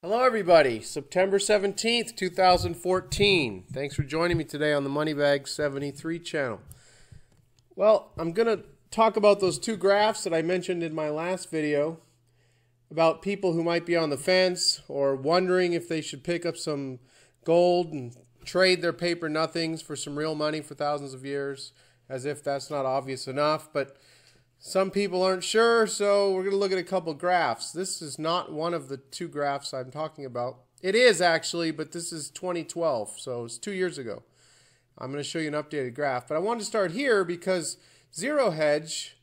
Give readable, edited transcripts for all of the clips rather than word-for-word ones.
Hello everybody, September 17th, 2014. Thanks for joining me today on the Moneybag 73 channel. Well, I'm going to talk about those two graphs that I mentioned in my last video about people who might be on the fence or wondering if they should pick up some gold and trade their paper nothings for some real money for thousands of years, as if that's not obvious enough. But some people aren't sure, so we're going to look at a couple graphs. This is not one of the two graphs I'm talking about. It is actually, but this is 2012, so it's 2 years ago. I'm going to show you an updated graph. But I wanted to start here because Zero Hedge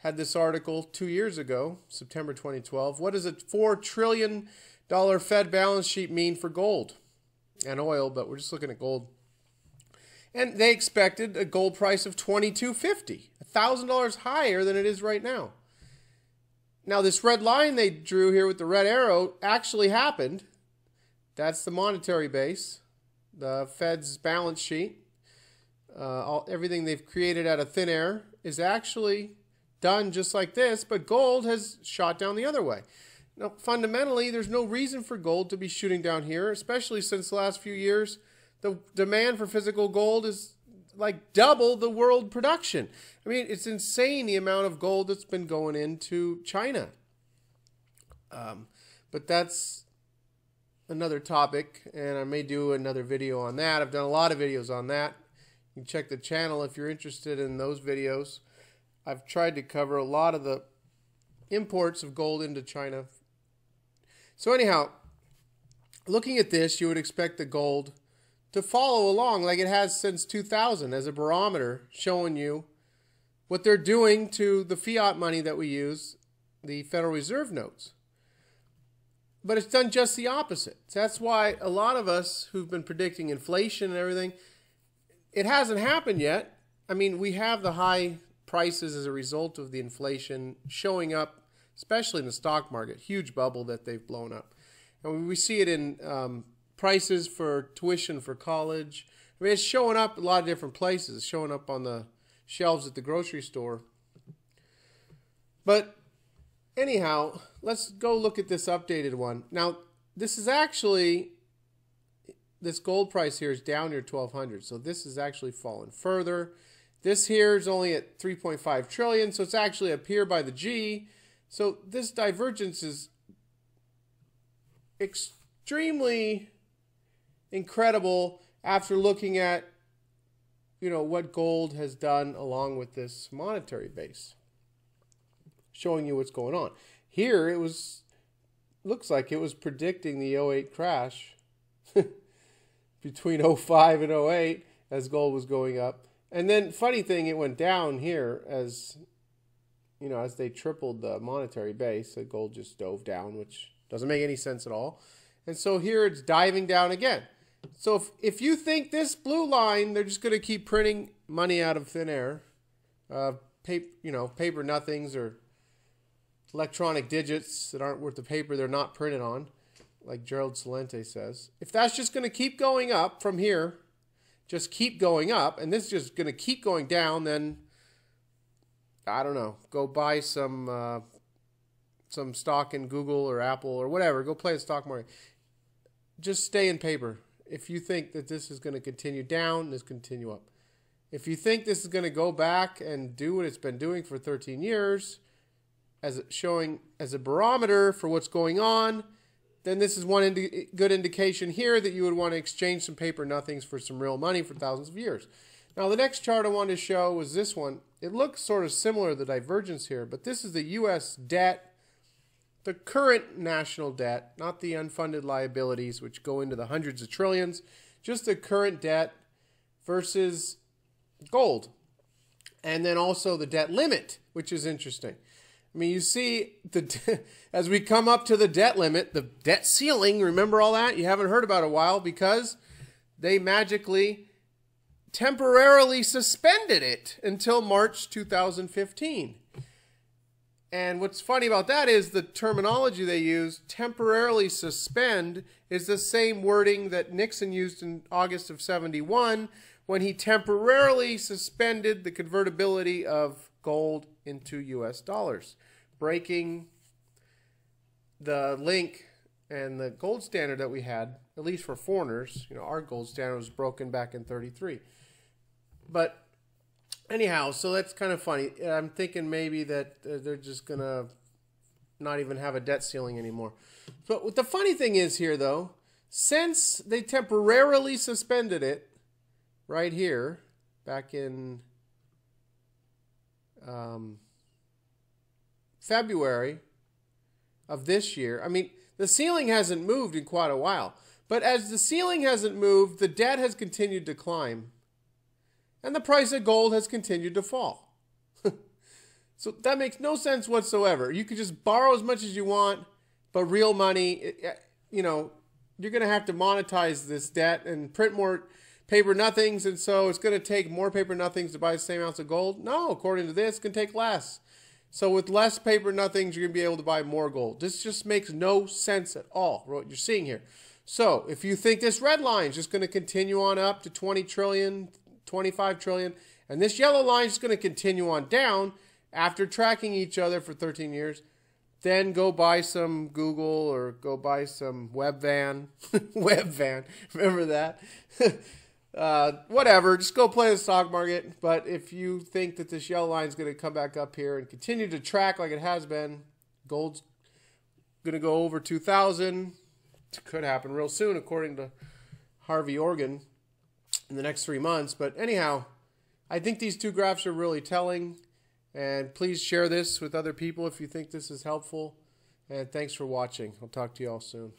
had this article 2 years ago, September 2012. What does a $4 trillion Fed balance sheet mean for gold and oil? But we're just looking at gold. And they expected a gold price of $22.50, $1,000 higher than it is right now. Now, this red line they drew here with the red arrow actually happened. That's the monetary base, the Fed's balance sheet. Everything they've created out of thin air is actually done just like this, but gold has shot down the other way. Now, fundamentally, there's no reason for gold to be shooting down here, especially since the last few years. The demand for physical gold is like double the world production. I mean, it's insane the amount of gold that's been going into China. But that's another topic, and I may do another video on that. I've done a lot of videos on that. You can check the channel if you're interested in those videos. I've tried to cover a lot of the imports of gold into China. So anyhow, looking at this, you would expect the gold to follow along like it has since 2000 as a barometer showing you what they're doing to the fiat money that we use, the Federal Reserve notes. But it's done just the opposite. So that's why a lot of us who've been predicting inflation and everything, it hasn't happened yet. I mean, we have the high prices as a result of the inflation showing up, especially in the stock market, huge bubble that they've blown up. And we see it in prices for tuition for college. I mean, it's showing up a lot of different places. It's showing up on the shelves at the grocery store. But anyhow, let's go look at this updated one. Now, this is actually, this gold price here is down near 1,200. So this is actually fallen further. This here is only at 3.5 trillion. So it's actually up here by the G. So this divergence is extremely incredible after looking at, what gold has done along with this monetary base, showing you what's going on. Here it looks like it was predicting the '08 crash between '05 and '08 as gold was going up. And then funny thing, it went down here as they tripled the monetary base. So gold just dove down, which doesn't make any sense at all. And so here it's diving down again. So if you think this blue line, they're just going to keep printing money out of thin air, paper nothings or electronic digits that aren't worth the paper they're not printed on, like Gerald Celente says. If that's just going to keep going up from here, just keep going up, and this is just going to keep going down, then I don't know, go buy some stock in Google or Apple or whatever. Go play the stock market. Just stay in paper. If you think that this is going to continue down, this continue up. If you think this is going to go back and do what it's been doing for 13 years, showing as a barometer for what's going on, then this is one good indication here that you would want to exchange some paper nothings for some real money for thousands of years. Now, the next chart I wanted to show was this one. It looks sort of similar, the divergence here, but this is the U.S. debt. The current national debt, not the unfunded liabilities, which go into the hundreds of trillions, just the current debt versus gold. And then also the debt limit, which is interesting. I mean, you see, as we come up to the debt limit, the debt ceiling, remember all that? You haven't heard about it in a while because they magically, temporarily suspended it until March 2015. And what's funny about that is the terminology they use, temporarily suspend, is the same wording that Nixon used in August of '71 when he temporarily suspended the convertibility of gold into US dollars, breaking the link And the gold standard that we had, at least for foreigners, our gold standard was broken back in 33. But anyhow, so that's kind of funny. I'm thinking maybe that they're just going to not even have a debt ceiling anymore. But what the funny thing is here, though, since they temporarily suspended it right here back in February of this year, I mean, the ceiling hasn't moved in quite a while. But as the ceiling hasn't moved, the debt has continued to climb. And the price of gold has continued to fall. So that makes no sense whatsoever. You could just borrow as much as you want, but real money, you're going to have to monetize this debt and print more paper nothings. And so it's going to take more paper nothings to buy the same ounce of gold. No, according to this, it's going to take less. So with less paper nothings, you're going to be able to buy more gold. This just makes no sense at all, what you're seeing here. So if you think this red line is just going to continue on up to 20 trillion, 25 trillion, and this yellow line is going to continue on down after tracking each other for 13 years, then go buy some Google or go buy some Webvan. Webvan, remember that? Whatever, just go play the stock market. But if you think that this yellow line is going to come back up here and continue to track like it has been, gold's going to go over 2,000. It could happen real soon, according to Harvey Organ, in the next 3 months. But anyhow, I think these two graphs are really telling. And please share this with other people if you think this is helpful. And thanks for watching. I'll talk to you all soon.